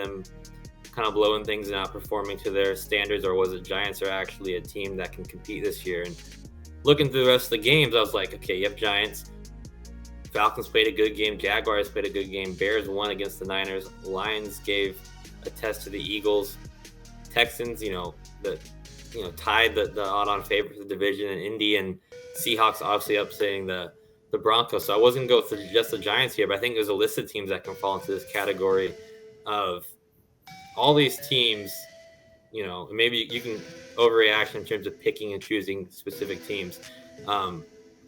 blowing things and not performing to their standards, or was it Giants are actually a team that can compete this year? And looking through the rest of the games, I was like, okay, you have Giants. Falcons played a good game. Jaguars played a good game. Bears won against the Niners. Lions gave a test to the Eagles. Texans, tied the odd-on favorite for the division, and Indy and Seahawks obviously upsetting the Broncos. So I wasn't going to go for just the Giants here, but I think there's a list of teams that can fall into this category of all these teams. Maybe you can overreact in terms of picking and choosing specific teams.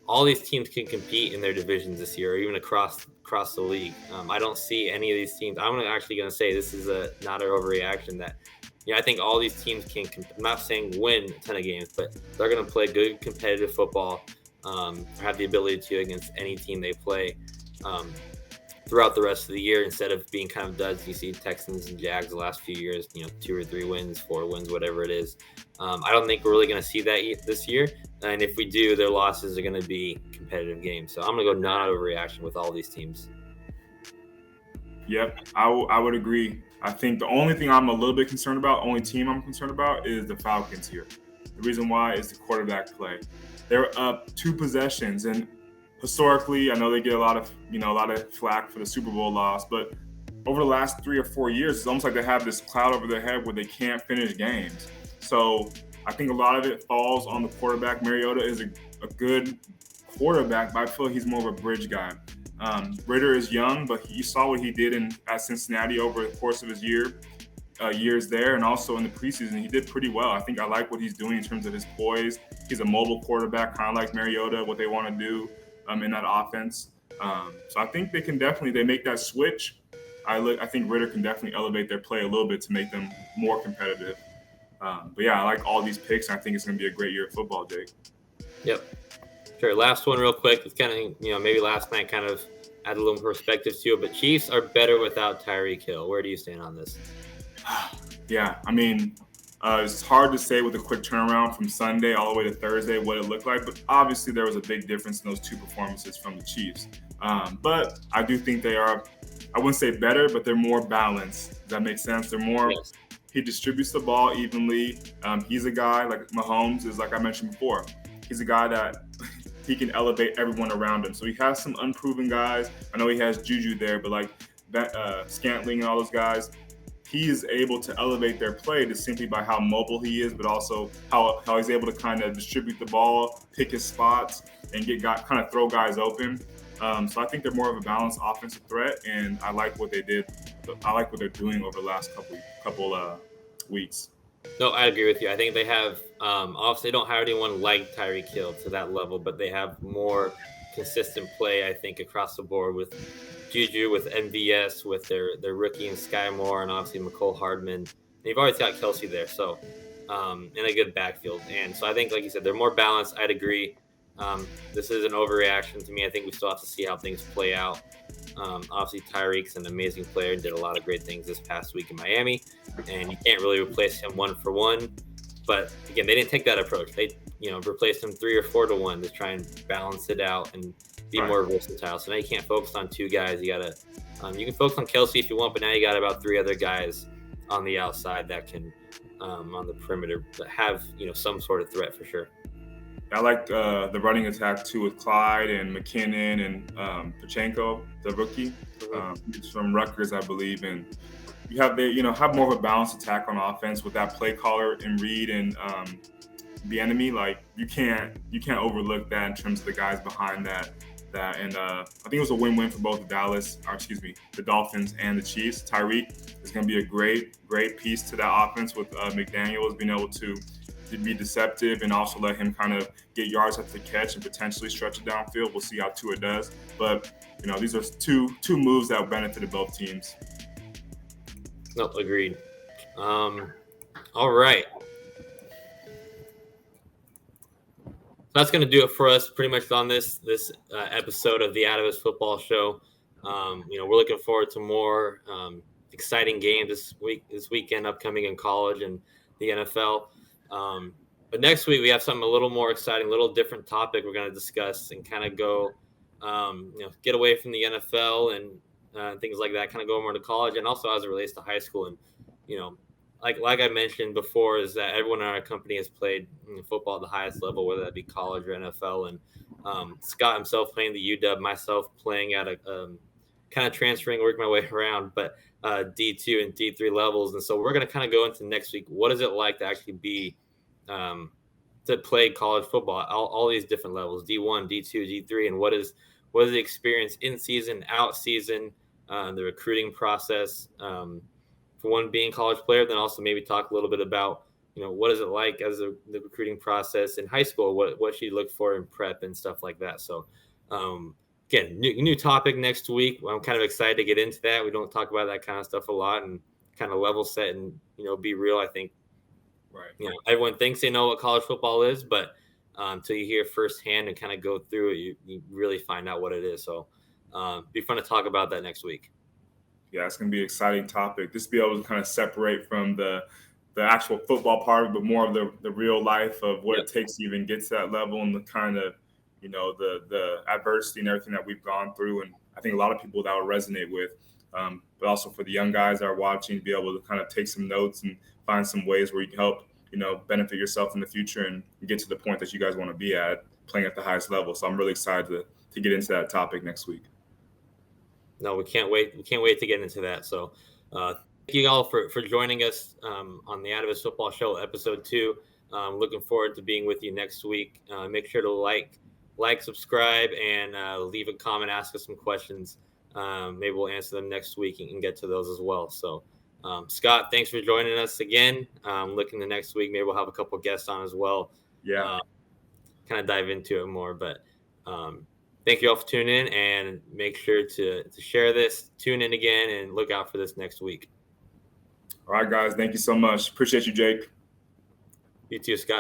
All these teams can compete in their divisions this year, or even across the league. I don't see any of these teams. I'm actually going to say this is not an overreaction. That I think all these teams can. I'm not saying win a ton of games, but they're going to play good competitive football. Have the ability to against any team they play throughout the rest of the year, instead of being kind of duds. You see Texans and Jags the last few years, 2 or 3 wins, 4 wins, whatever it is. I don't think we're really going to see that this year. And if we do, their losses are going to be competitive games. So I'm going to go non-overreaction with all these teams. Yep, I would agree. I think the only thing I'm a little bit concerned about, only team I'm concerned about, is the Falcons here. The reason why is the quarterback play. They're up 2 possessions, and historically, I know they get a lot of flack for the Super Bowl loss, but over the last 3 or 4 years, it's almost like they have this cloud over their head where they can't finish games. So I think a lot of it falls on the quarterback. Mariota is a good quarterback, but I feel he's more of a bridge guy. Ritter is young, but you saw what he did at Cincinnati over the course of his years there, and also in the preseason, he did pretty well. I think I like what he's doing in terms of his poise. He's a mobile quarterback, kind of like Mariota, what they want to do in that offense. So I think they make that switch. I think Ritter can definitely elevate their play a little bit to make them more competitive. But yeah, I like all these picks, and I think it's going to be a great year of football, Jake. Yep. Sure. Last one real quick. It's kind of, maybe last night kind of add a little perspective to it, but Chiefs are better without Tyreek Hill. Where do you stand on this? Yeah, I mean, it's hard to say with a quick turnaround from Sunday all the way to Thursday what it looked like, but obviously there was a big difference in those 2 performances from the Chiefs. But I do think they are, I wouldn't say better, but they're more balanced. Does that make sense? They're more, yes. He distributes the ball evenly. He's a guy, like Mahomes is, like I mentioned before, he's a guy that he can elevate everyone around him. So he has some unproven guys. I know he has Juju there, but like Scantling and all those guys, he is able to elevate their play just simply by how mobile he is, but also how he's able to kind of distribute the ball, pick his spots, and kind of throw guys open. So I think they're more of a balanced offensive threat, and I like what they did. I like what they're doing over the last couple weeks. No, I agree with you. I think they have, obviously, they don't have anyone like Tyreek Hill to that level, but they have more consistent play, I think, across the board with Juju, with MVS, with their rookie and Sky Moore, and obviously McCole Hardman. And you've always got Kelsey there, so in a good backfield. And so I think, like you said, they're more balanced. I'd agree. This is an overreaction to me. I think we still have to see how things play out. Obviously, Tyreek's an amazing player and did a lot of great things this past week in Miami, and you can't really replace him 1 for 1. But again, they didn't take that approach. They, replaced him 3 or 4 to 1 to try and balance it out and be more versatile. So now you can't focus on 2 guys. You gotta, you can focus on Kelsey if you want, but now you got about 3 other guys on the outside that can, on the perimeter, that have some sort of threat for sure. I like the running attack too with Clyde and McKinnon and Pachenko, the rookie. He's from Rutgers, I believe, and you have have more of a balanced attack on offense with that play caller in Reed and the enemy. Like you can't overlook that in terms of the guys behind that. And I think it was a win-win for both the Dolphins and the Chiefs. Tyreek is going to be a great piece to that offense with McDaniels being able to be deceptive and also let him kind of get yards after the catch and potentially stretch it downfield. We'll see how Tua does. But, these are two moves that benefited both teams. No, agreed. All right. That's going to do it for us pretty much on this episode of the Atavus Football Show. We're looking forward to more exciting games this weekend upcoming in college and the NFL. But next week we have something a little more exciting, a little different topic we're going to discuss and kind of go, get away from the NFL and things like that, kind of go more to college, and also as it relates to high school. And like I mentioned before, is that everyone in our company has played football at the highest level, whether that be college or NFL. And Scott himself playing the UW, myself playing at a kind of transferring, working my way around, but D2 and D3 levels. And so we're going to kind of go into next week. What is it like to actually be to play college football, all these different levels, D1, D2, D3, and what is the experience in season, out season, the recruiting process, for one being a college player, then also maybe talk a little bit about, what is it like as the recruiting process in high school, what should you look for in prep and stuff like that. So again, new topic next week. I'm kind of excited to get into that. We don't talk about that kind of stuff a lot, and kind of level set and, be real. I think, right. Everyone thinks they know what college football is, but until you hear firsthand and kind of go through it, you really find out what it is. So be fun to talk about that next week. Yeah, it's going to be an exciting topic. Just be able to kind of separate from the actual football part, but more of the real life of what it takes to even get to that level, and the kind of, the adversity and everything that we've gone through. And I think a lot of people that will resonate with, but also for the young guys that are watching, be able to kind of take some notes and find some ways where you can help, benefit yourself in the future and get to the point that you guys want to be at, playing at the highest level. So I'm really excited to get into that topic next week. No, we can't wait. We can't wait to get into that. So thank you all for joining us on the Atavus Football Show, episode 2. Looking forward to being with you next week. Make sure to like, subscribe, and leave a comment, ask us some questions. Maybe we'll answer them next week and get to those as well. So Scott, thanks for joining us again. Looking to next week, maybe we'll have a couple guests on as well. Yeah. Kind of dive into it more, but thank you all for tuning in, and make sure to share this, tune in again, and look out for this next week. All right, guys. Thank you so much. Appreciate you, Jake. You too, Scott.